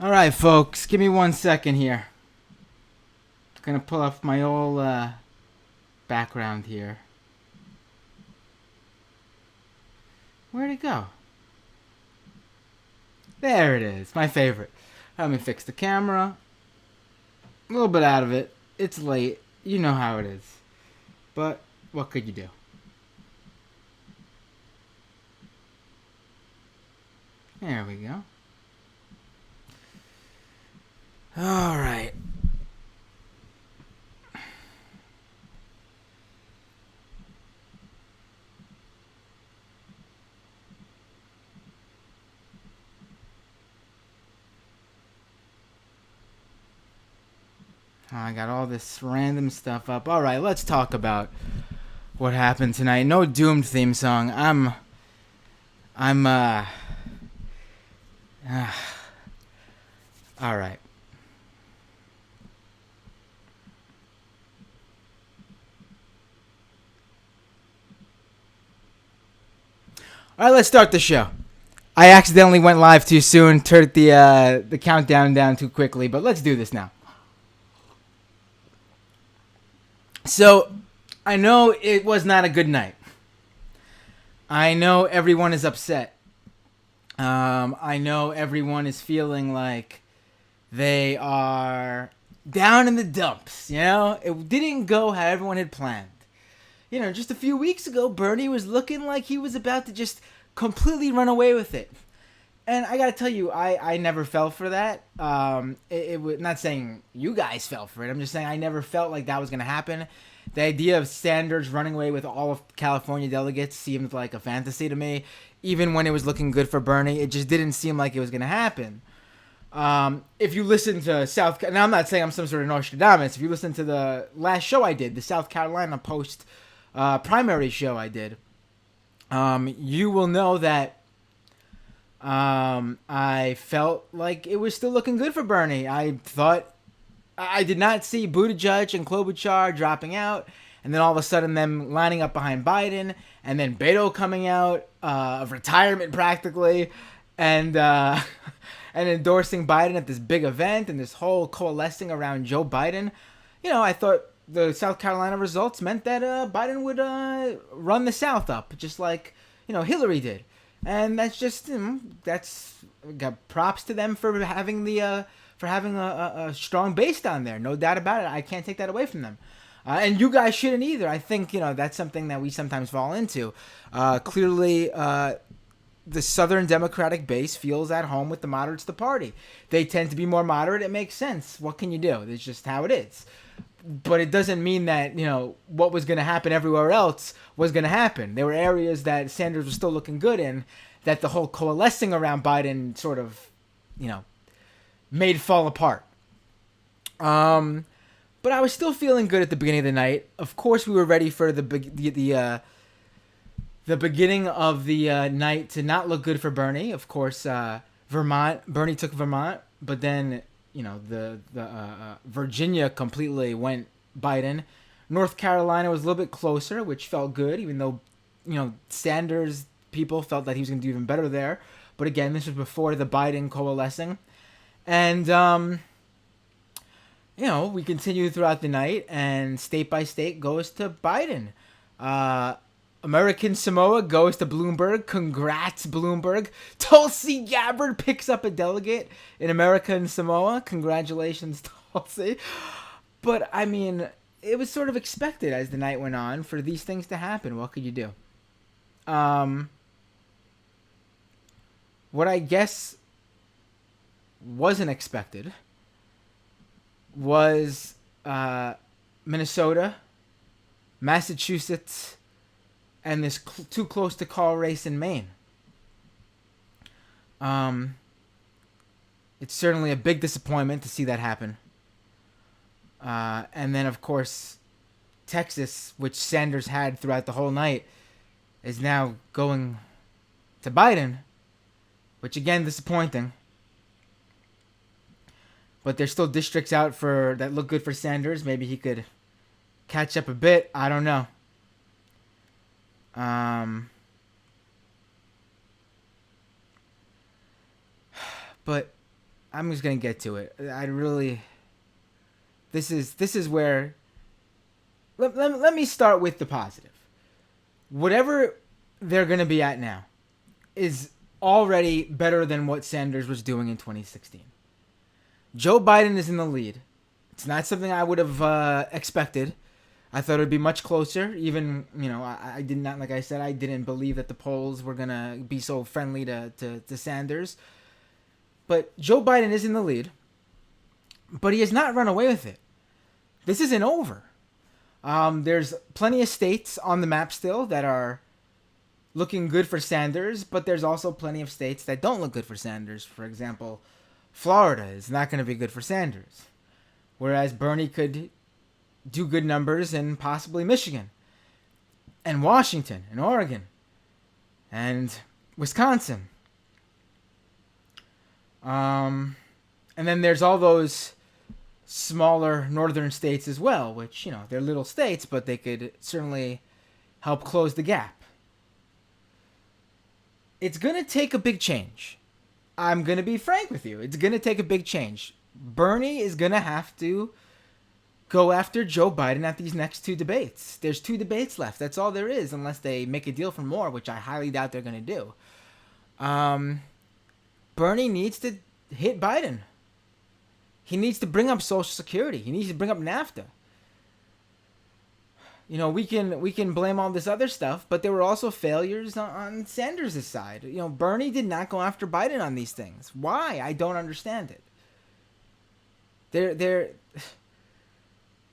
All right, folks, give me 1 second here. Gonna pull up my old background here. Where'd it go? There it is, my favorite. Let me fix the camera. A little bit out of it. It's late. You know how it is. But what could you do? There we go. All right. I got all this random stuff up. All right, let's talk about what happened tonight. No doomed theme song. I'm uh all right. All right, let's start the show. I accidentally went live too soon, turned the countdown down too quickly, but let's do this now. So, I know it was not a good night. I know everyone is upset. I know everyone is feeling like they are down in the dumps. You know, it didn't go how everyone had planned. You know, just a few weeks ago, Bernie was looking like he was about to just completely run away with it. And I gotta tell you, I never fell for that. It was not saying you guys fell for it. I'm just saying I never felt like that was gonna happen. The idea of Sanders running away with all of California delegates seemed like a fantasy to me. Even when it was looking good for Bernie, it just didn't seem like it was gonna happen. If you listen to now I'm not saying I'm some sort of Nostradamus. If you listen to the last show I did, the South Carolina Post primary show I did, you will know that I felt like it was still looking good for Bernie. I thought I did not see Buttigieg and Klobuchar dropping out, and then all of a sudden them lining up behind Biden, and then Beto coming out of retirement practically, and and endorsing Biden at this big event, and this whole coalescing around Joe Biden. You know, I thought the South Carolina results meant that Biden would run the South up, just like Hillary did, and that's just that's got props to them for having a strong base down there. No doubt about it. I can't take that away from them. And you guys shouldn't either. I think that's something that we sometimes fall into. Clearly, the Southern Democratic base feels at home with the moderates of the party. They tend to be more moderate. It makes sense. What can you do? It's just how it is. But it doesn't mean that what was going to happen everywhere else was going to happen. There were areas that Sanders was still looking good in, that the whole coalescing around Biden sort of you know made fall apart. Um, but I was still feeling good at the beginning of the night. Of course, we were ready for the beginning of the night to not look good for Bernie. Of course, Bernie took Vermont, but then the Virginia completely went Biden. North Carolina was a little bit closer, which felt good, even though Sanders people felt that he was going to do even better there. But again, this was before the Biden coalescing, and we continue throughout the night, and state by state goes to Biden. Uh, American Samoa goes to Bloomberg. Congrats, Bloomberg. Tulsi Gabbard picks up a delegate in American Samoa. Congratulations, Tulsi. But, I mean, it was sort of expected as the night went on for these things to happen. What could you do? Um, what I guess wasn't expected was Minnesota, Massachusetts, and this too close to call race in Maine. Um, it's certainly a big disappointment to see that happen. And then, of course, Texas, which Sanders had throughout the whole night, is now going to Biden, which again disappointing. But there's still districts out for that look good for Sanders. Maybe he could catch up a bit. I don't know. Um, but I'm just gonna get to it. I really. This is where. Let me start with the positive. Whatever they're gonna be at now is already better than what Sanders was doing in 2016. Joe Biden is in the lead. It's not something I would have expected. I thought it would be much closer. Even, I did not, like I said, I didn't believe that the polls were going to be so friendly to Sanders. But Joe Biden is in the lead. But he has not run away with it. This isn't over. There's plenty of states on the map still that are looking good for Sanders, but there's also plenty of states that don't look good for Sanders. For example, Florida is not going to be good for Sanders. Whereas Bernie could do good numbers in possibly Michigan and Washington and Oregon and Wisconsin. And then there's all those smaller northern states as well, which, they're little states, but they could certainly help close the gap. It's going to take a big change. I'm going to be frank with you. It's going to take a big change. Bernie is going to have to go after Joe Biden at these next two debates. There's 2 debates left. That's all there is, unless they make a deal for more, which I highly doubt they're going to do. Bernie needs to hit Biden. He needs to bring up Social Security. He needs to bring up NAFTA. We can blame all this other stuff, but there were also failures on Sanders' side. Bernie did not go after Biden on these things. Why? I don't understand it.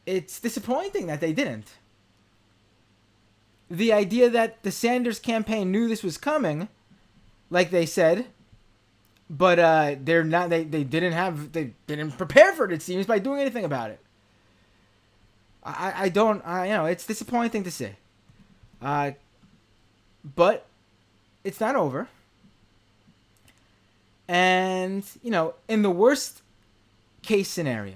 It's disappointing that they didn't. The idea that the Sanders campaign knew this was coming, like they said, but they're not. They didn't prepare for it. It seems by doing anything about it. I don't. It's disappointing to see. But it's not over. And in the worst case scenario,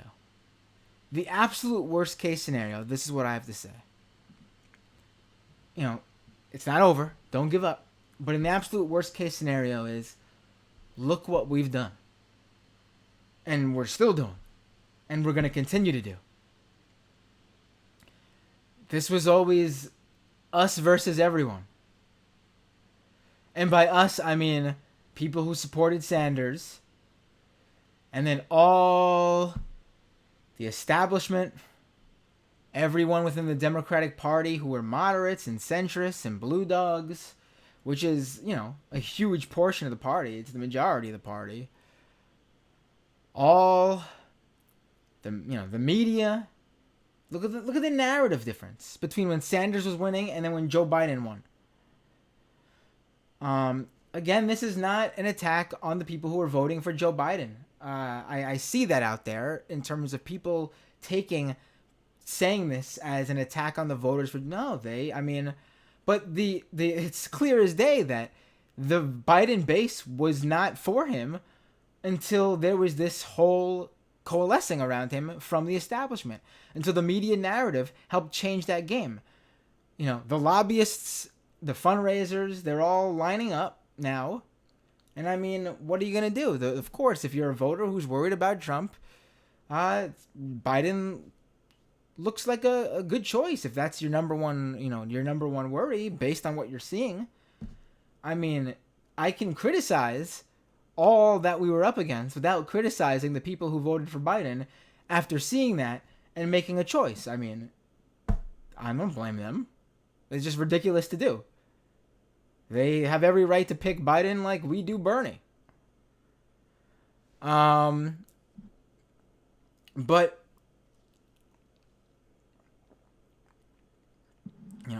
the absolute worst case scenario, this is what I have to say. It's not over. Don't give up. But in the absolute worst case scenario is, look what we've done. And we're still doing. And we're going to continue to do. This was always us versus everyone. And by us, I mean people who supported Sanders. And then all the establishment, everyone within the Democratic Party who were moderates and centrists and blue dogs, which is, a huge portion of the party. It's the majority of the party. All the media. Look at the narrative difference between when Sanders was winning and then when Joe Biden won. Again, this is not an attack on the people who are voting for Joe Biden. I see that out there in terms of people saying this as an attack on the voters for but the it's clear as day that the Biden base was not for him until there was this whole coalescing around him from the establishment, until the media narrative helped change that game. The lobbyists, the fundraisers, they're all lining up now. And what are you going to do? Of course, if you're a voter who's worried about Trump, Biden looks like a good choice if that's your number one worry based on what you're seeing. I can criticize all that we were up against without criticizing the people who voted for Biden after seeing that and making a choice. I don't blame them. It's just ridiculous to do. They have every right to pick Biden like we do Bernie. But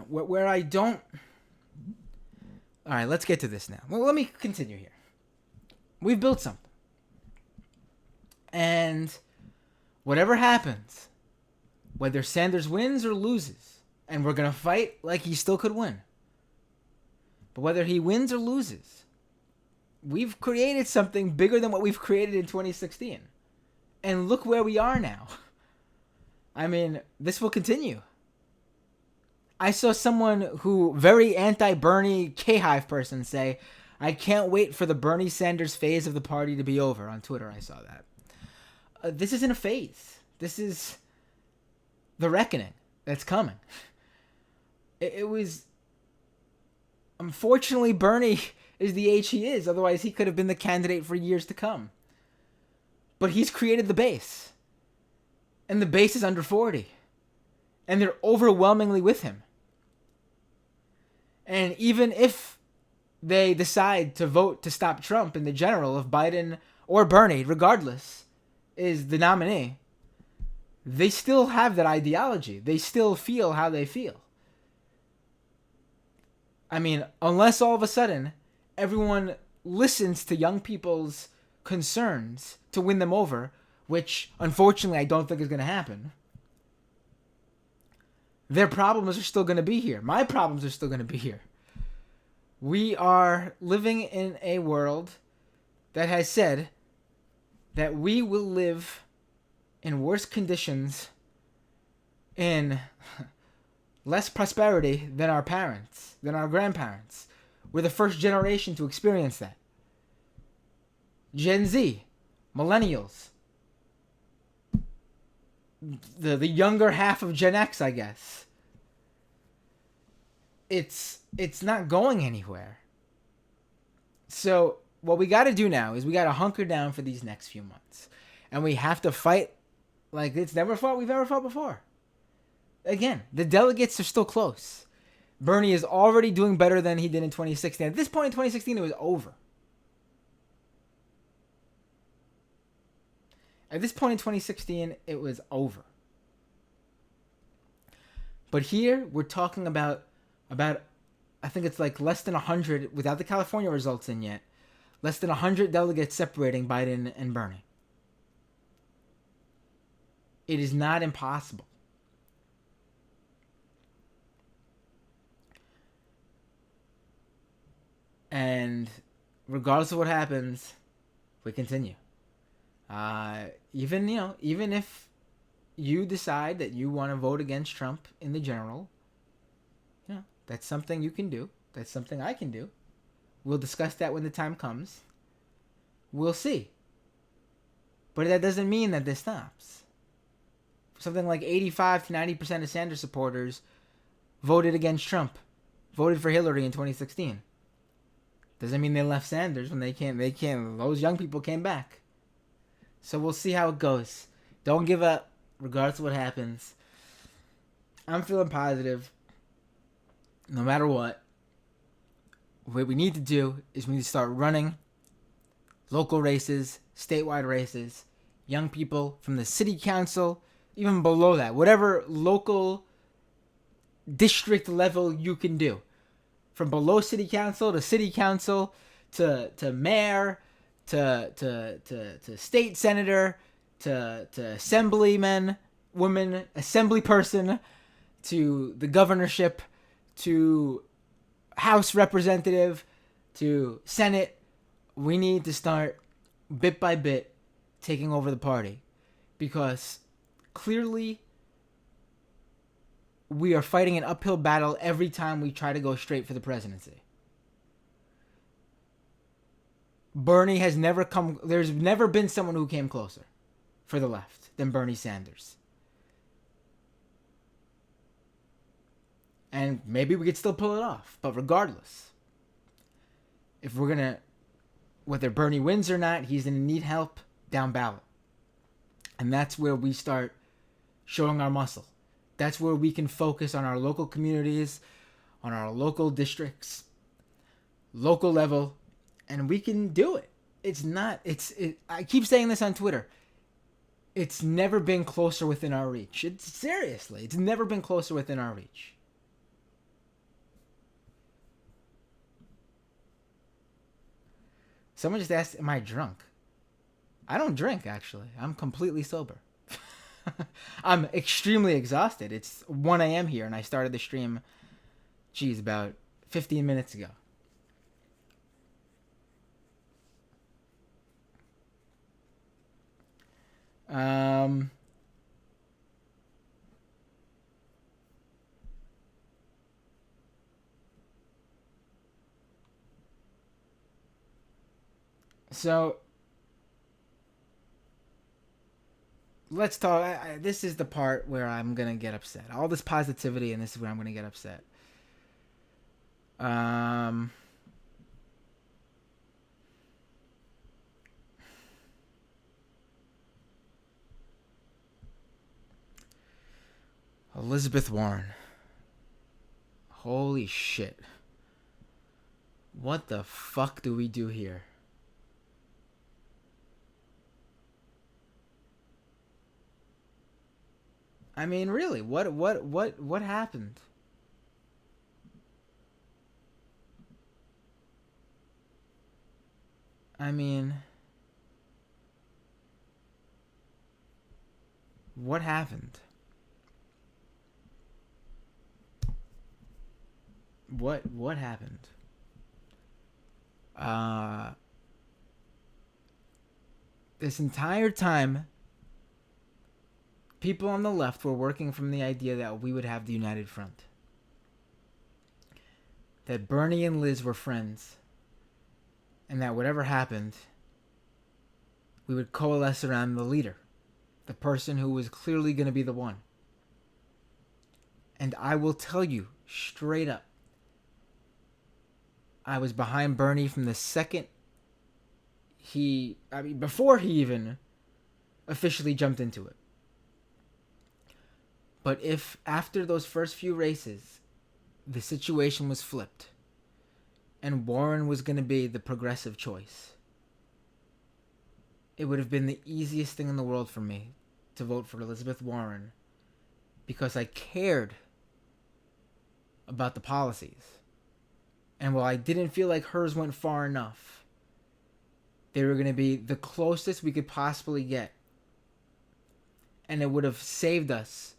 where I don't. All right, let's get to this now. Well, let me continue here. We've built something. And whatever happens, whether Sanders wins or loses, and we're going to fight like he still could win. But whether he wins or loses, we've created something bigger than what we've created in 2016. And look where we are now. This will continue. I saw someone very anti-Bernie K-Hive person say, I can't wait for the Bernie Sanders phase of the party to be over. On Twitter, I saw that. This isn't a phase. This is the reckoning that's coming. It was. Unfortunately, Bernie is the age he is. Otherwise, he could have been the candidate for years to come. But he's created the base. And the base is under 40. And they're overwhelmingly with him. And even if they decide to vote to stop Trump in the general, if Biden or Bernie, regardless, is the nominee, they still have that ideology. They still feel how they feel. I mean, unless all of a sudden everyone listens to young people's concerns to win them over, which unfortunately I don't think is going to happen, their problems are still going to be here. My problems are still going to be here. We are living in a world that has said that we will live in worse conditions, in less prosperity than our parents, than our grandparents. We're the first generation to experience that. Gen Z, millennials, the younger half of Gen X, I guess. It's not going anywhere. So what we got to do now is we got to hunker down for these next few months, and we have to fight like we've ever fought before. Again, the delegates are still close. Bernie is already doing better than he did in 2016. At this point in 2016, it was over. At this point in 2016, it was over. But here, we're talking about I think it's like less than 100, without the California results in yet, less than 100 delegates separating Biden and Bernie. It is not impossible. And regardless of what happens, we continue. Even if you decide that you want to vote against Trump in the general, that's something you can do. That's something I can do. We'll discuss that when the time comes. We'll see. But that doesn't mean that this stops. Something like 85 to 90% of Sanders supporters voted against Trump, voted for Hillary in 2016. Doesn't mean they left Sanders when they can't. Those young people came back. So we'll see how it goes. Don't give up, regardless of what happens. I'm feeling positive. No matter what we need to do is we need to start running local races, statewide races, young people from the city council, even below that, whatever local district level you can do. From below city council to mayor, to state senator, to assemblyman, woman, assembly person, to the governorship, to House representative, to Senate. We need to start bit by bit taking over the party, because clearly we are fighting an uphill battle every time we try to go straight for the presidency. Bernie has never come. There's never been someone who came closer for the left than Bernie Sanders. And maybe we could still pull it off. But regardless, if we're going to, whether Bernie wins or not, he's going to need help down ballot. And that's where we start showing our muscle. That's where we can focus on our local communities, on our local districts, local level, and we can do it. I keep saying this on Twitter. It's never been closer within our reach. It's never been closer within our reach. Someone just asked, am I drunk? I don't drink, actually. I'm completely sober. I'm extremely exhausted. It's 1 a.m. here, and I started the stream, about 15 minutes ago. So let's talk. This is the part where I'm gonna get upset. All this positivity, and this is where I'm gonna get upset. Um, Elizabeth Warren. Holy shit. What the fuck do we do here? I mean, really, what happened? I mean, what happened? What happened? Uh this entire time people on the left were working from the idea that we would have the united front. That Bernie and Liz were friends, and that whatever happened, we would coalesce around the leader, the person who was clearly going to be the one. And I will tell you straight up, I was behind Bernie from the second before he even officially jumped into it. But if after those first few races, the situation was flipped, and Warren was going to be the progressive choice, it would have been the easiest thing in the world for me to vote for Elizabeth Warren, because I cared about the policies. And while I didn't feel like hers went far enough, they were going to be the closest we could possibly get. And it would have saved us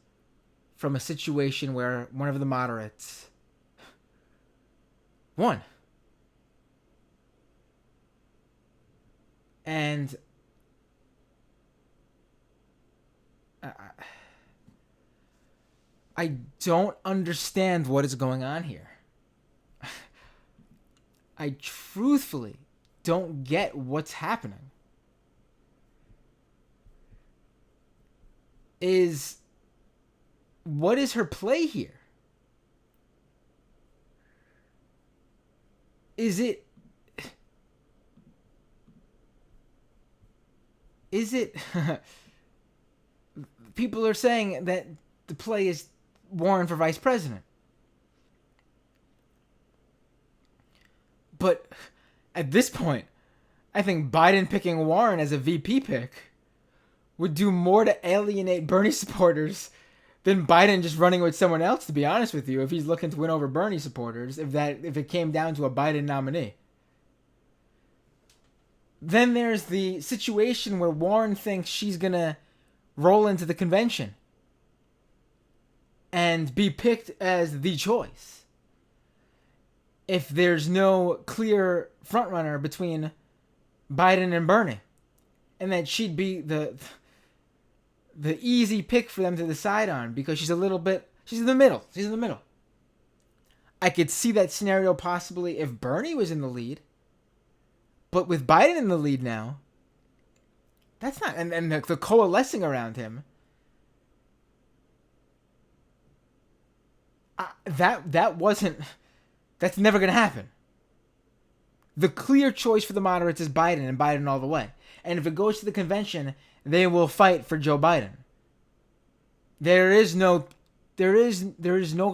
from a situation where one of the moderates won. And I don't understand what is going on here. I truthfully don't get what's happening. What is her play here? Is it people are saying that the play is Warren for vice president. But at this point, I think Biden picking Warren as a VP pick would do more to alienate Bernie supporters than Biden just running with someone else, to be honest with you, if he's looking to win over Bernie supporters, if it came down to a Biden nominee. Then there's the situation where Warren thinks she's going to roll into the convention and be picked as the choice if there's no clear frontrunner between Biden and Bernie, and that she'd be the easy pick for them to decide on because she's in the middle. I could see that scenario possibly if Bernie was in the lead, but with Biden in the lead now, that's not, and the coalescing around him, that's never going to happen. The clear choice for the moderates is Biden, and Biden all the way. And if it goes to the convention, they will fight for Joe Biden. There is no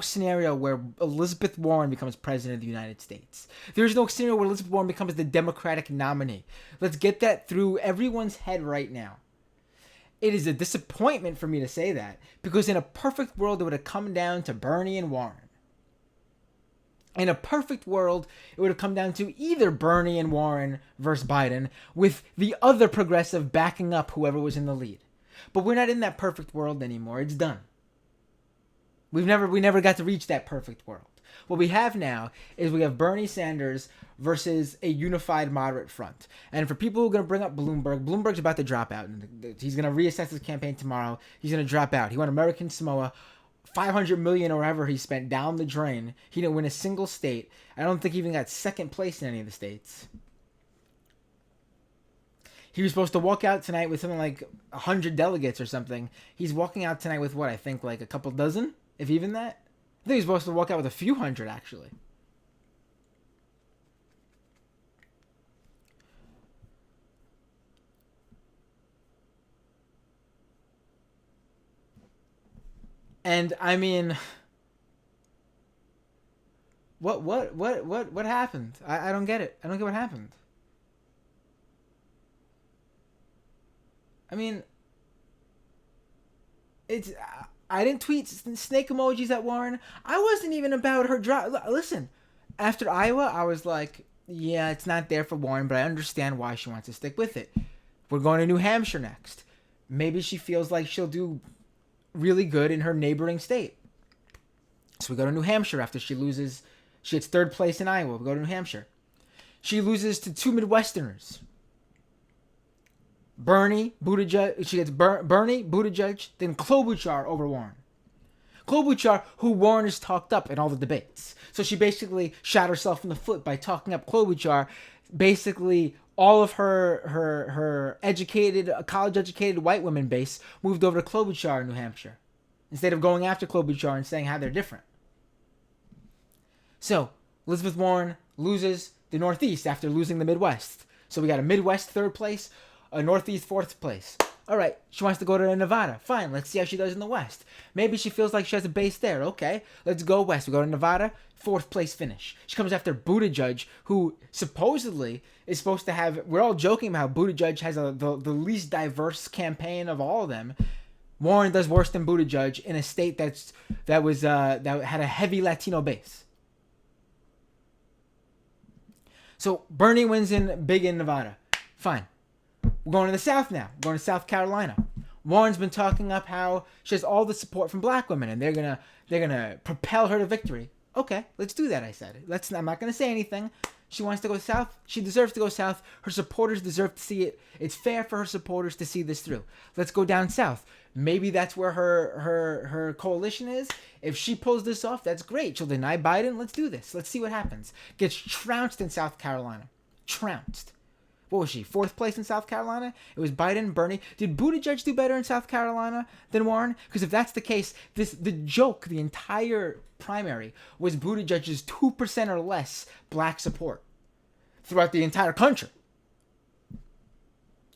scenario where Elizabeth Warren becomes president of the United States. There is no scenario where Elizabeth Warren becomes the Democratic nominee. Let's get that through everyone's head right now. It is a disappointment for me to say that, because in a perfect world, it would have come down to Bernie and Warren. In a perfect world, it would have come down to either Bernie and Warren versus Biden, with the other progressive backing up whoever was in the lead. But we're not in that perfect world anymore. It's done. We never got to reach that perfect world. What we have now is we have Bernie Sanders versus a unified moderate front. And for people who are going to bring up Bloomberg's about to drop out. He's going to reassess his campaign tomorrow. He's going to drop out. He won American Samoa. $500 million or whatever he spent down the drain. He didn't win a single state. I don't think he even got second place in any of the states. He was supposed to walk out tonight with something like 100 delegates or something. He's walking out tonight with what, I think like a couple dozen, if even that. I think he's supposed to walk out with a few hundred actually. And I mean, what happened? I don't get it. I don't get what happened. I mean, it's I didn't tweet snake emojis at Warren. I wasn't even about her drop. Listen, after Iowa, I was like, yeah, it's not there for Warren, but I understand why she wants to stick with it. We're going to New Hampshire next. Maybe she feels like she'll do really good in her neighboring state. So we go to New Hampshire after she loses. She gets third place in Iowa. We go to New Hampshire. She loses to two Midwesterners. Bernie, Buttigieg. She gets Bernie, Buttigieg, then Klobuchar over Warren. Klobuchar, who Warren has talked up in all the debates. So she basically shot herself in the foot by talking up Klobuchar. Basically, all of her educated, college educated white women base moved over to Klobuchar in New Hampshire, instead of going after Klobuchar and saying how they're different. So Elizabeth Warren loses the Northeast after losing the Midwest. So we got a Midwest third place, a Northeast fourth place. All right, she wants to go to Nevada. Fine, let's see how she does in the West. Maybe she feels like she has a base there. Okay, let's go West. We go to Nevada, fourth place finish. She comes after Buttigieg, who supposedly is supposed to have. We're all joking about how Buttigieg has the least diverse campaign of all of them. Warren does worse than Buttigieg in a state that had a heavy Latino base. So Bernie wins big in Nevada. Fine. We're going to the South now. We're going to South Carolina. Warren's been talking up how she has all the support from black women and they're gonna propel her to victory. Okay, let's do that, I said. I'm not gonna say anything. She wants to go south. She deserves to go south. Her supporters deserve to see it. It's fair for her supporters to see this through. Let's go down south. Maybe that's where her coalition is. If she pulls this off, that's great. She'll deny Biden. Let's do this. Let's see what happens. Gets trounced in South Carolina. Trounced. What was she? Fourth place in South Carolina? It was Biden, Bernie. Did Buttigieg do better in South Carolina than Warren? Because if that's the case, the joke, the entire primary, was Buttigieg's 2% or less black support throughout the entire country.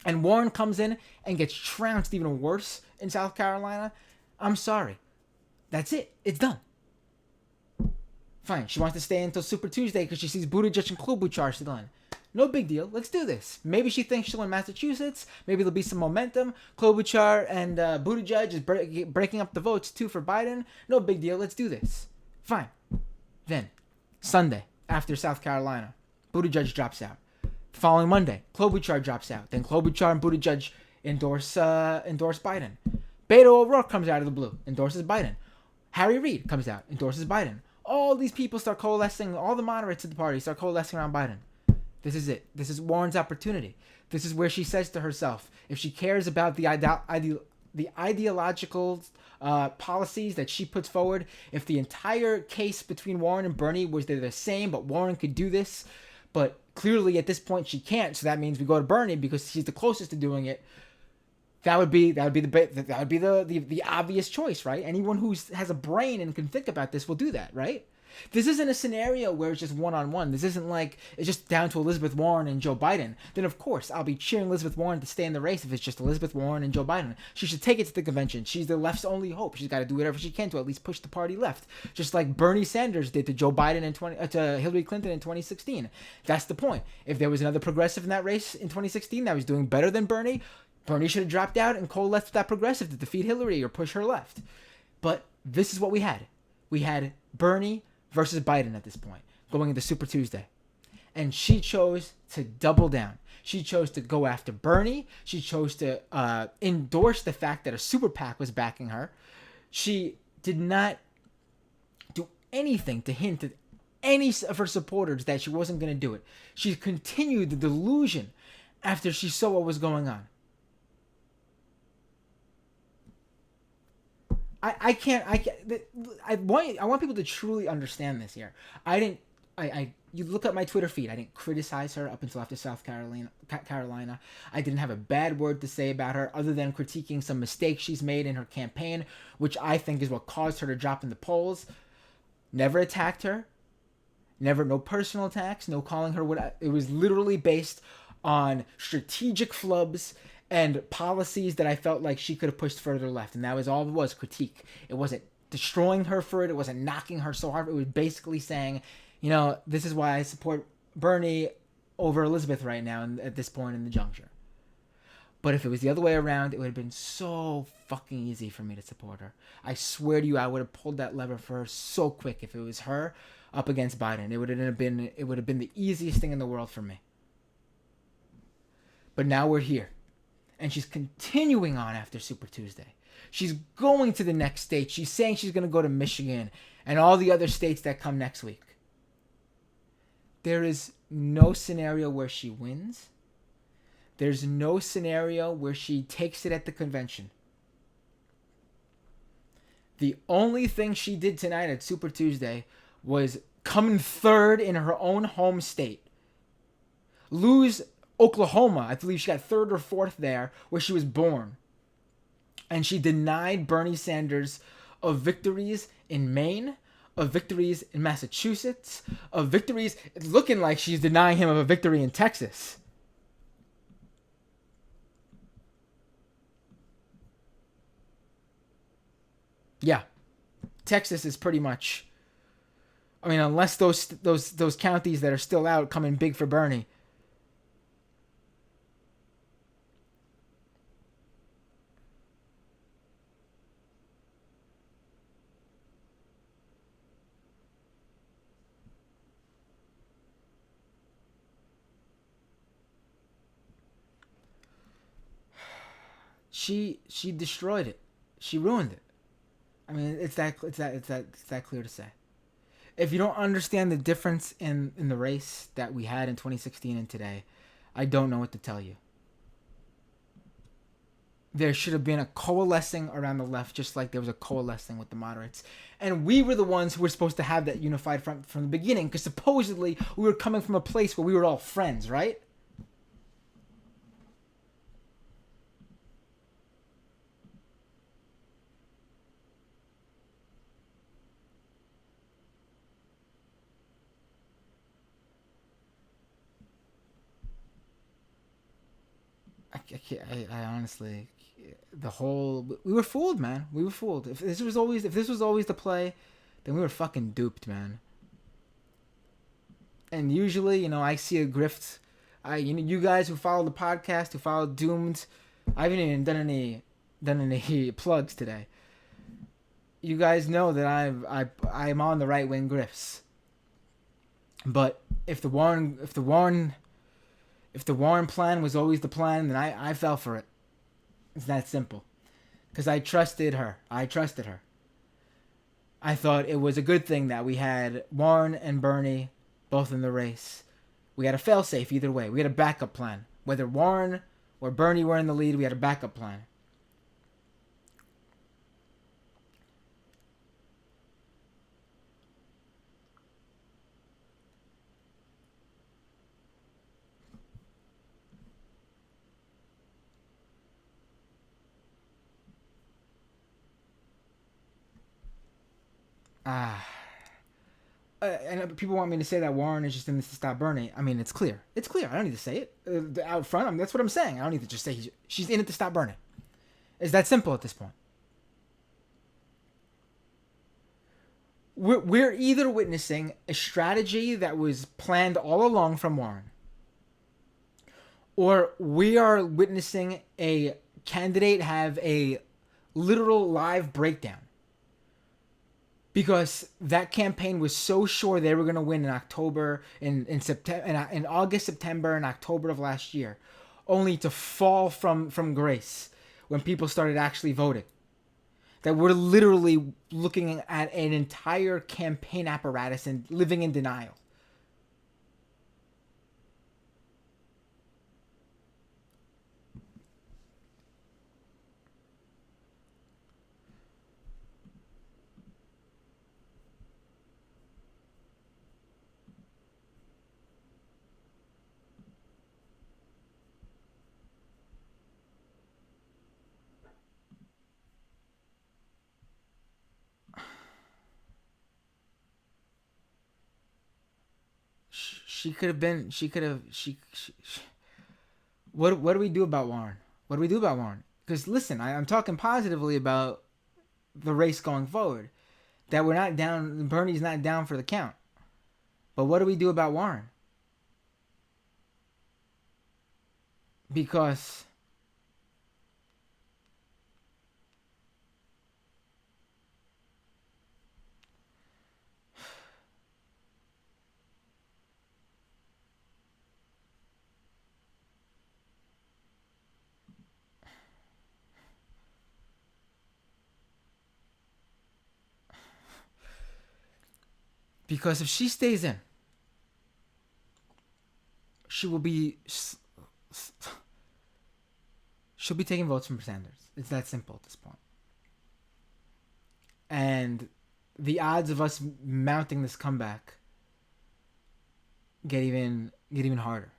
And Warren comes in and gets trounced even worse in South Carolina. I'm sorry. That's it. It's done. Fine. She wants to stay until Super Tuesday because she sees Buttigieg and Klobuchar still in. No big deal. Let's do this. Maybe she thinks she'll win Massachusetts. Maybe there'll be some momentum. Klobuchar and Buttigieg is breaking up the votes too for Biden. No big deal. Let's do this. Fine. Then, Sunday, after South Carolina, Buttigieg drops out. The following Monday, Klobuchar drops out. Then Klobuchar and Buttigieg endorse Biden. Beto O'Rourke comes out of the blue, endorses Biden. Harry Reid comes out, endorses Biden. All these people start coalescing. All the moderates of the party start coalescing around Biden. This is it. This is Warren's opportunity. This is where she says to herself, if she cares about the ideological policies that she puts forward, if the entire case between Warren and Bernie was they're the same, but Warren could do this, but clearly at this point she can't, so that means we go to Bernie because she's the closest to doing it. That would be the obvious choice, right? Anyone who has a brain and can think about this will do that, right? This isn't a scenario where it's just one-on-one. This isn't like it's just down to Elizabeth Warren and Joe Biden. Then, of course, I'll be cheering Elizabeth Warren to stay in the race if it's just Elizabeth Warren and Joe Biden. She should take it to the convention. She's the left's only hope. She's got to do whatever she can to at least push the party left, just like Bernie Sanders did to Joe Biden to Hillary Clinton in 2016. That's the point. If there was another progressive in that race in 2016 that was doing better than Bernie, Bernie should have dropped out and coalesced with that progressive to defeat Hillary or push her left. But this is what we had. We had Bernie versus Biden at this point, going into Super Tuesday. And she chose to double down. She chose to go after Bernie. She chose to endorse the fact that a super PAC was backing her. She did not do anything to hint at any of her supporters that she wasn't going to do it. She continued the delusion after she saw what was going on. I want people to truly understand this here. I didn't you look at my Twitter feed. I didn't criticize her up until after South Carolina. I didn't have a bad word to say about her other than critiquing some mistakes she's made in her campaign, which I think is what caused her to drop in the polls. Never attacked her. Never, no personal attacks, no calling her what. It was literally based on strategic flubs and policies that I felt like she could have pushed further left, and that was all it was, critique. It wasn't destroying her for it. It wasn't knocking her so hard. It was basically saying, this is why I support Bernie over Elizabeth right now and at this point in the juncture. But if it was the other way around, it would have been so fucking easy for me to support her. I swear to you, I would have pulled that lever for her so quick if it was her up against Biden. It would have been the easiest thing in the world for me. But now we're here. And she's continuing on after Super Tuesday. She's going to the next state. She's saying she's going to go to Michigan and all the other states that come next week. There is no scenario where she wins. There's no scenario where she takes it at the convention. The only thing she did tonight at Super Tuesday was come in third in her own home state. Lose Oklahoma. I believe she got third or fourth there where she was born. And she denied Bernie Sanders of victories in Maine, of victories in Massachusetts, of victories. It's looking like she's denying him of a victory in Texas. Yeah. Texas is pretty much, I mean, unless those counties that are still out come in big for Bernie. She destroyed it. She ruined it. I mean, it's that clear to say. If you don't understand the difference in the race that we had in 2016 and today, I don't know what to tell you. There should have been a coalescing around the left, just like there was a coalescing with the moderates. And we were the ones who were supposed to have that unified front from the beginning, because supposedly we were coming from a place where we were all friends, right? I honestly, we were fooled, man. We were fooled. If this was always the play, then we were fucking duped, man. And usually, I see a grift. You guys who follow the podcast, who follow Doomed, I haven't even done any plugs today. You guys know that I'm on the right wing grifts. But if the Warren plan was always the plan, then I fell for it. It's that simple. Because I trusted her. I thought it was a good thing that we had Warren and Bernie both in the race. We had a failsafe either way. We had a backup plan. Whether Warren or Bernie were in the lead, we had a backup plan. And people want me to say that Warren is just in this to stop Bernie. I mean, it's clear. It's clear. I don't need to say it out front. I mean, that's what I'm saying. I don't need to just say she's in it to stop Bernie. It's that simple at this point. We're either witnessing a strategy that was planned all along from Warren, or we are witnessing a candidate have a literal live breakdown. Because that campaign was so sure they were going to win in October, in September, in August, September, and October of last year, only to fall from grace when people started actually voting. That we're literally looking at an entire campaign apparatus and living in denial. She could have been. She could have. She. What do we do about Warren? What do we do about Warren? Because listen, I'm talking positively about the race going forward. That we're not down. Bernie's not down for the count. But what do we do about Warren? Because if she stays in, she will be she'll be taking votes from Sanders. It's that simple at this point. And the odds of us mounting this comeback get even harder.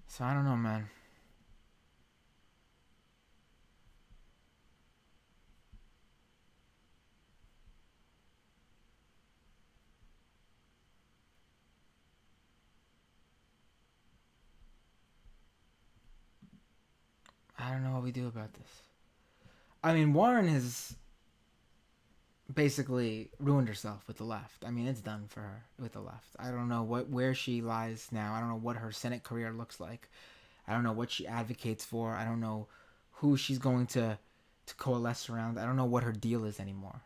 So I don't know, man. I don't know what we do about this. I mean, Warren has basically ruined herself with the left. I mean, it's done for her with the left. I don't know where she lies now. I don't know what her Senate career looks like. I don't know what she advocates for. I don't know who she's going to coalesce around. I don't know what her deal is anymore.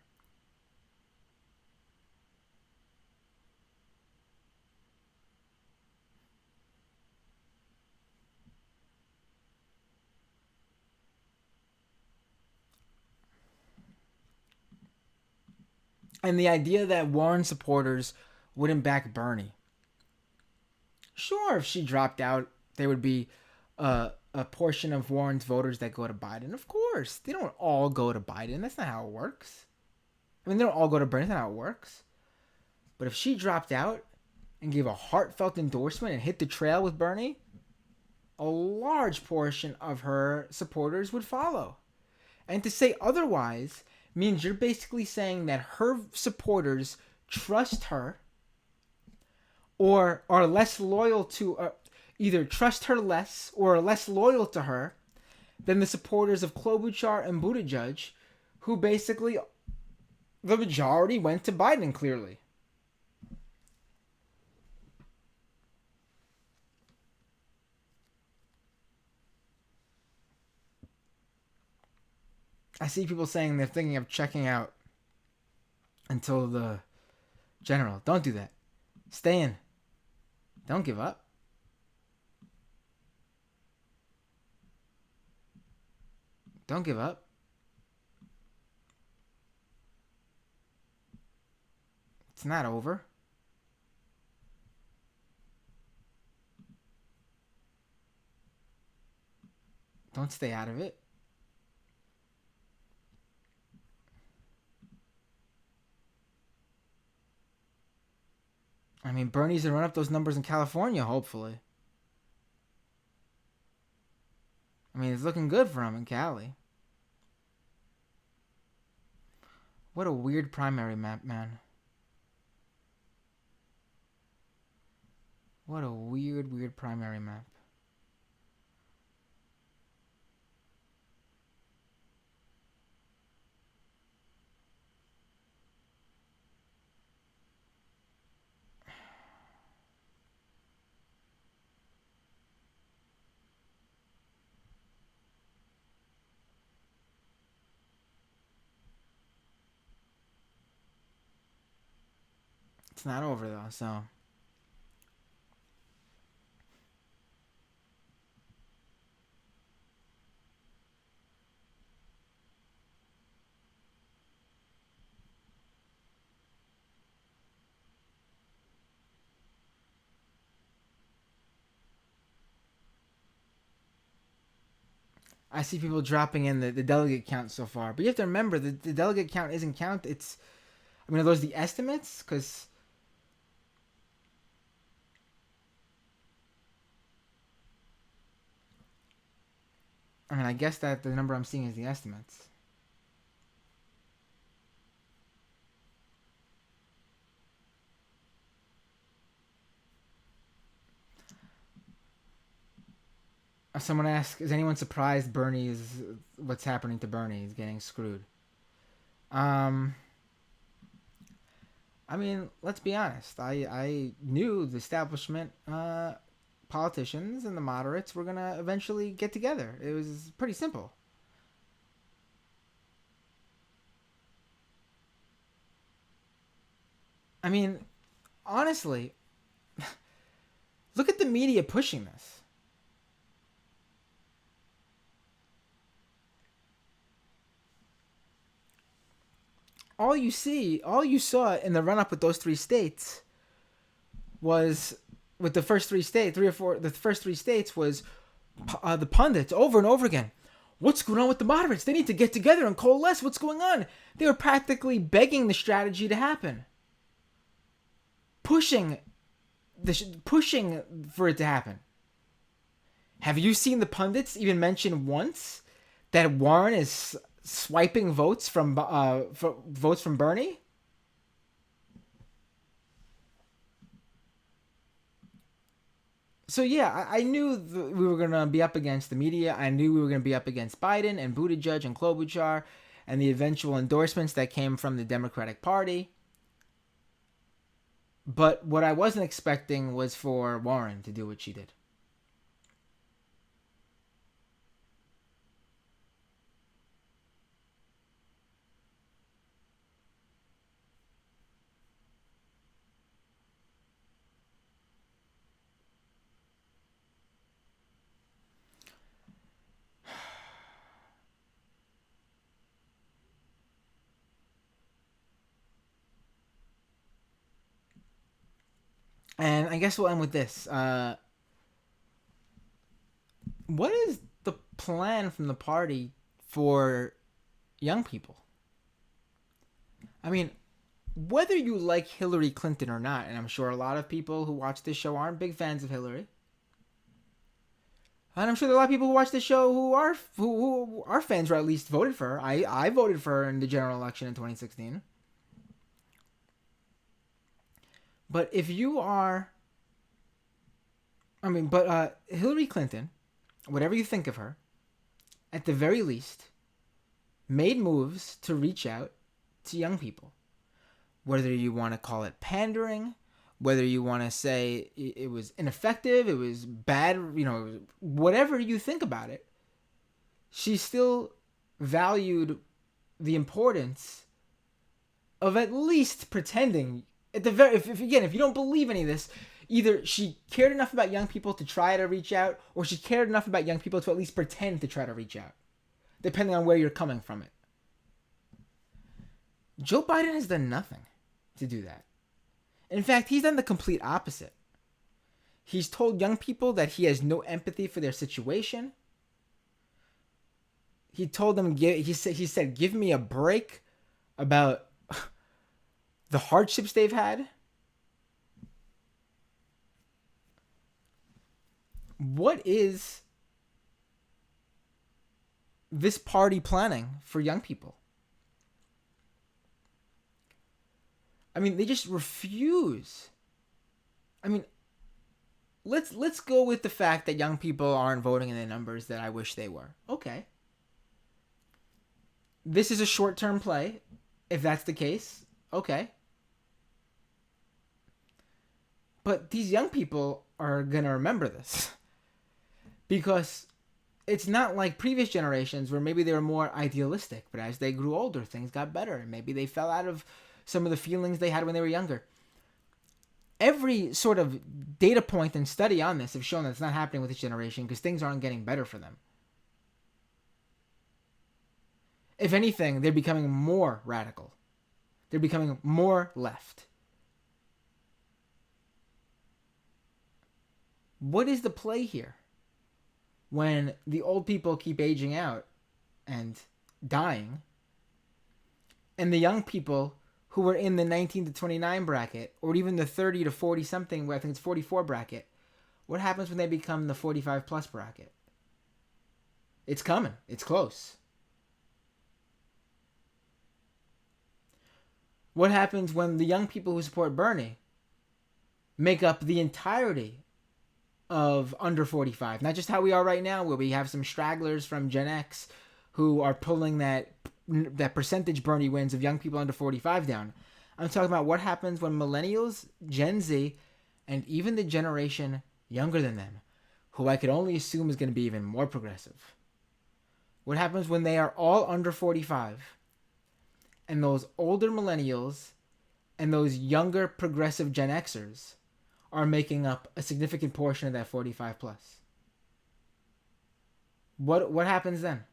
And the idea that Warren supporters wouldn't back Bernie. Sure, if she dropped out, there would be a portion of Warren's voters that go to Biden. Of course, they don't all go to Biden. That's not how it works. I mean, they don't all go to Bernie. That's not how it works. But if she dropped out and gave a heartfelt endorsement and hit the trail with Bernie, a large portion of her supporters would follow. And to say otherwise means you're basically saying that her supporters trust her or are less loyal to either trust her less or are less loyal to her than the supporters of Klobuchar and Buttigieg, who basically the majority went to Biden clearly. I see people saying they're thinking of checking out until the general. Don't do that. Stay in. Don't give up. Don't give up. It's not over. Don't stay out of it. I mean, Bernie's gonna run up those numbers in California, hopefully. I mean, it's looking good for him in Cali. What a weird primary map, man. What a weird primary map. It's not over though, so I see people dropping in the delegate count so far. But you have to remember the delegate count isn't count. It's, I mean, are those the estimates? Because I mean, I guess that the number I'm seeing is the estimates. Someone asked, "Is anyone surprised Bernie's what's happening to Bernie? He's getting screwed." Um, I mean, let's be honest. I knew the establishment, politicians and the moderates were gonna eventually get together. It was pretty simple. I mean, honestly, look at the media pushing this. All you saw in the run up with those three states was with the first three states, three or four, the first three states was the pundits over and over again. What's going on with the moderates? They need to get together and coalesce. What's going on? They were practically begging the strategy to happen, pushing pushing for it to happen. Have you seen the pundits even mention once that Warren is swiping votes from votes from Bernie? So yeah, I knew we were gonna be up against the media. I knew we were gonna be up against Biden and Buttigieg and Klobuchar, and the eventual endorsements that came from the Democratic Party. But what I wasn't expecting was for Warren to do what she did. And I guess we'll end with this. What is the plan from the party for young people? I mean, whether you like Hillary Clinton or not, and I'm sure a lot of people who watch this show aren't big fans of Hillary, and I'm sure there are a lot of people who watch this show who are fans or at least voted for her. I voted for her in the general election in 2016. But if you are, I mean, but Hillary Clinton, whatever you think of her, at the very least, made moves to reach out to young people. Whether you want to call it pandering, whether you want to say it was ineffective, it was bad, whatever you think about it, she still valued the importance of at least pretending at the very if again if you don't believe any of this, either she cared enough about young people to try to reach out, or she cared enough about young people to at least pretend to try to reach out, depending on where you're coming from it. Joe Biden has done nothing to do that. In fact, he's done the complete opposite. He's told young people that he has no empathy for their situation. He told them, he said, give me a break about the hardships they've had. What is this party planning for young people? I mean, they just refuse. I mean, let's go with the fact that young people aren't voting in the numbers that I wish they were. Okay. This is a short-term play. If that's the case, okay. But these young people are going to remember this. Because it's not like previous generations where maybe they were more idealistic, but as they grew older, things got better. And maybe they fell out of some of the feelings they had when they were younger. Every sort of data point and study on this have shown that it's not happening with this generation because things aren't getting better for them. If anything, they're becoming more radical. They're becoming more left. What is the play here? When the old people keep aging out and dying, and the young people who were in the 19 to 29 bracket, or even the 30 to 40 something, where I think it's 44 bracket, what happens when they become the 45 plus bracket? It's coming. It's close. What happens when the young people who support Bernie make up the entirety of under 45? Not just how we are right now, where we have some stragglers from Gen X who are pulling that percentage Bernie wins of young people under 45 down. I'm talking about what happens when millennials, Gen Z, and even the generation younger than them, who I could only assume is going to be even more progressive. What happens when they are all under 45 and those older millennials and those younger progressive Gen Xers are making up a significant portion of that 45 plus? What happens then?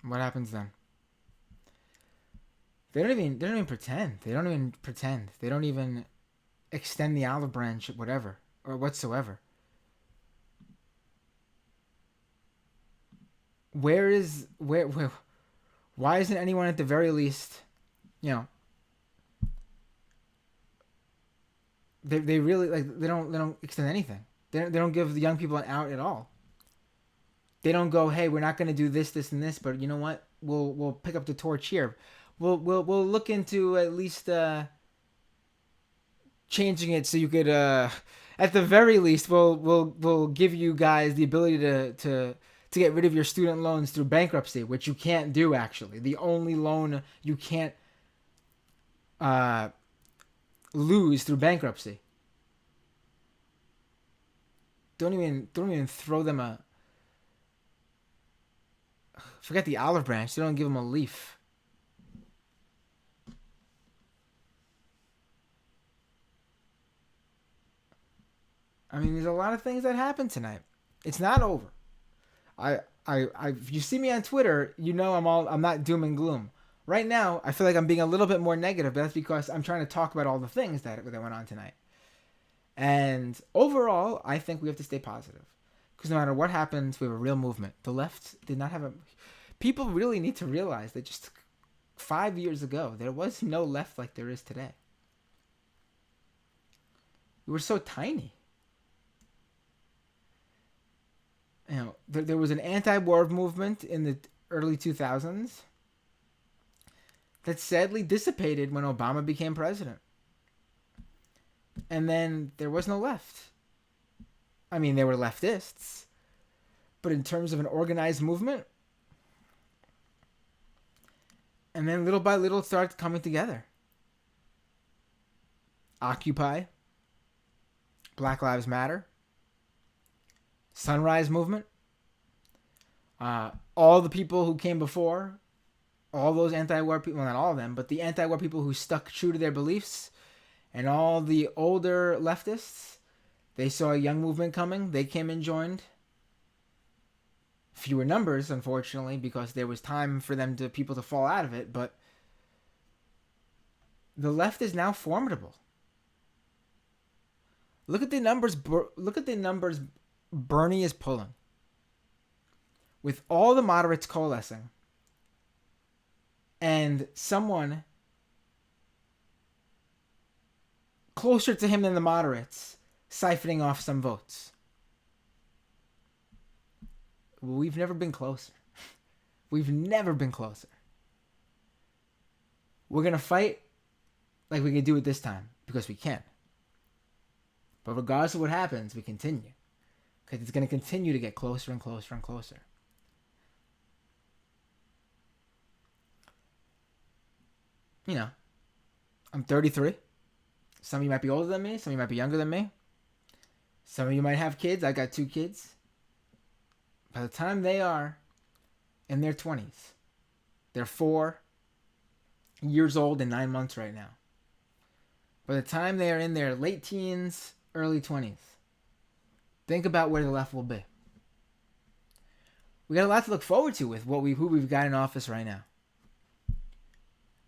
What happens then? They don't even pretend. They don't even pretend. They don't even extend the olive branch, whatever, or whatsoever. Where why isn't anyone at the very least, you know, they really like they don't extend anything. They don't give the young people an out at all. They don't go, hey, we're not going to do this, and this, but you know what? We'll pick up the torch here. We'll look into at least changing it so you could at the very least we'll give you guys the ability to get rid of your student loans through bankruptcy, which you can't do actually. The only loan you can't uh, lose through bankruptcy. Don't even throw them a forget the olive branch. They don't give them a leaf. I mean, there's a lot of things that happened tonight. It's not over. If you see me on Twitter, you know I'm not doom and gloom. Right now, I feel like I'm being a little bit more negative, but that's because I'm trying to talk about all the things that went on tonight. And overall, I think we have to stay positive. Because no matter what happens, we have a real movement. The left did not have a. People really need to realize that just 5 years ago, there was no left like there is today. We were so tiny. There was an anti-war movement in the early 2000s that sadly dissipated when Obama became president. And then there was no left. I mean, they were leftists, but in terms of an organized movement, and then little by little it started coming together. Occupy, Black Lives Matter, Sunrise Movement, all the people who came before, all those anti-war people, well, not all of them, but the anti-war people who stuck true to their beliefs, and all the older leftists, they saw a young movement coming. They came and joined. Fewer numbers, unfortunately, because there was time for people to fall out of it, but the left is now formidable. Look at the numbers. Look at the numbers Bernie is pulling. With all the moderates coalescing, and someone closer to him than the moderates siphoning off some votes. We've never been closer. We've never been closer. We're going to fight like we can do it this time because we can. But regardless of what happens, we continue. Because it's going to continue to get closer and closer and closer. You know, I'm 33. Some of you might be older than me. Some of you might be younger than me. Some of you might have kids. I got 2 kids. By the time they are in their 20s, they're 4 years old and 9 months right now. By the time they are in their late teens, early 20s, think about where the left will be. We got a lot to look forward to with who we've got in office right now.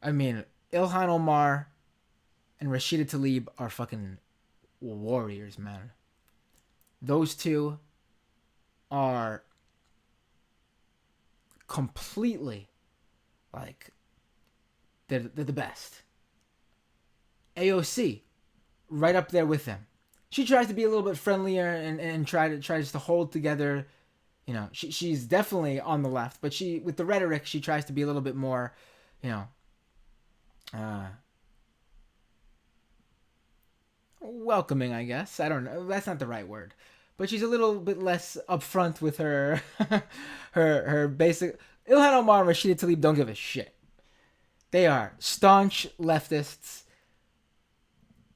I mean, Ilhan Omar and Rashida Tlaib are fucking warriors, man. Those two are completely like they're the best. AOC right up there with them. She tries to be a little bit friendlier and tries to hold together. You know, she's definitely on the left, but she with the rhetoric she tries to be a little bit more, you know, uh, welcoming. I guess I don't know. That's not the right word, but she's a little bit less upfront with her, her basic. Ilhan Omar and Rashida Tlaib don't give a shit. They are staunch leftists.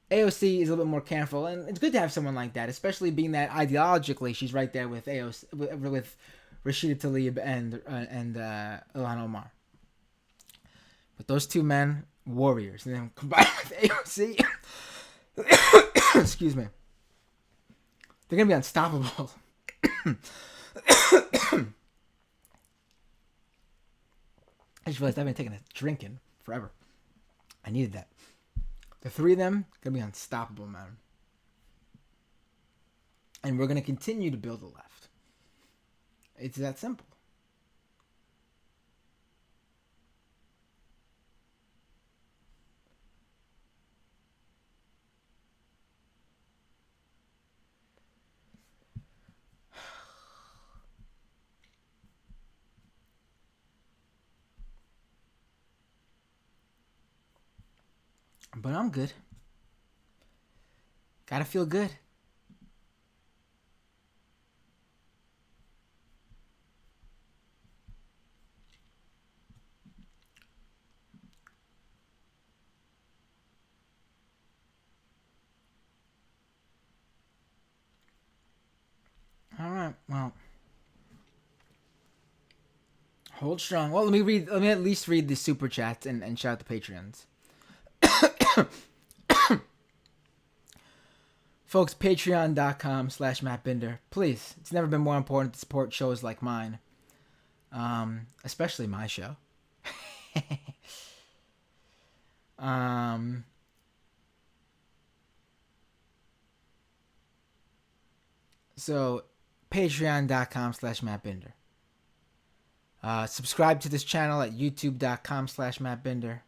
AOC is a little bit more careful, and it's good to have someone like that, especially being that ideologically she's right there with AOC, with Rashida Tlaib and Ilhan Omar. But those two men, warriors, and then combined with AOC, excuse me, they're gonna be unstoppable. I just realized I've been taking a drinking forever. I needed that. The three of them gonna be unstoppable, man. And we're gonna continue to build the left. It's that simple. But I'm good. Gotta feel good. All right. Well, hold strong. Well, let me read. Let me at least read the super chats and shout out the Patreons. Folks, patreon.com/MattBinder. Please, it's never been more important to support shows like mine. Especially my show. So, patreon.com/MattBinder. Subscribe to this channel at youtube.com/MattBinder.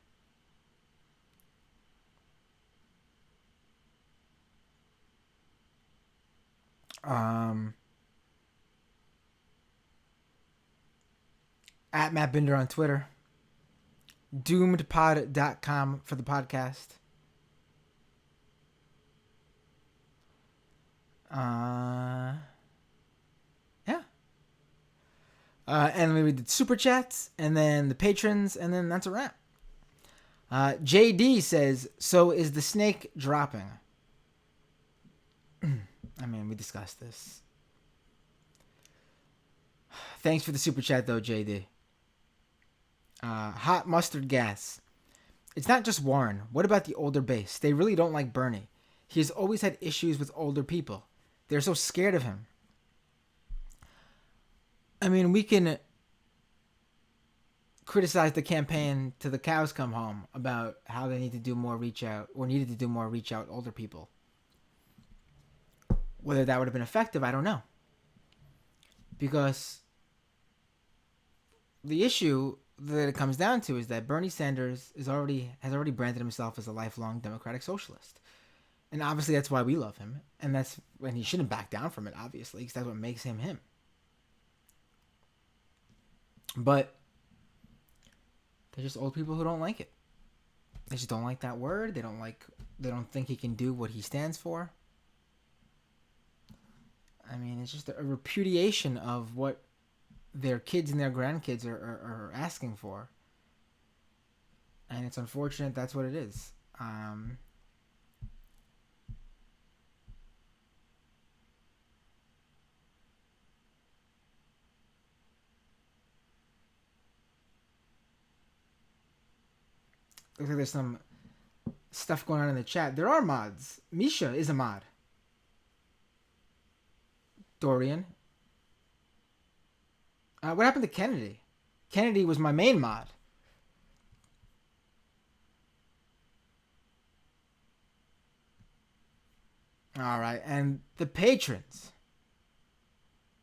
At Matt Binder on Twitter. Doomedpod.com for the podcast. Yeah. And we did super chats, and then the patrons, and then that's a wrap. JD says, so is the snake dropping? I mean, we discussed this. Thanks for the super chat, though, JD. Hot mustard gas. It's not just Warren. What about the older base? They really don't like Bernie. He has always had issues with older people. They're so scared of him. I mean, we can criticize the campaign till the cows come home about how they need to do more reach out, or needed to do more reach out older people. Whether that would have been effective, I don't know. Because the issue that it comes down to is that Bernie Sanders has already branded himself as a lifelong democratic socialist. And obviously that's why we love him. And that's when he shouldn't back down from it, obviously, because that's what makes him him. But they're just old people who don't like it. They just don't like that word. They don't think he can do what he stands for. I mean, it's just a repudiation of what their kids and their grandkids are asking for. And it's unfortunate that's what it is. Looks like there's some stuff going on in the chat. There are mods. Misha is a mod. Dorian. What happened to Kennedy? Kennedy was my main mod. All right, and the patrons.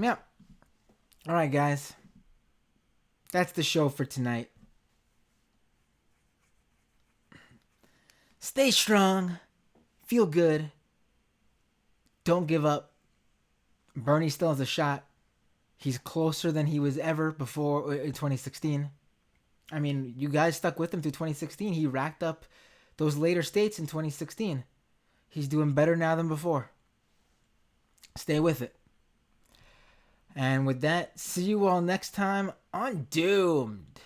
Yep. All right, guys. That's the show for tonight. Stay strong. Feel good. Don't give up. Bernie still has a shot. He's closer than he was ever before in 2016. I mean, you guys stuck with him through 2016. He racked up those later states in 2016. He's doing better now than before. Stay with it. And with that, see you all next time on Doomed.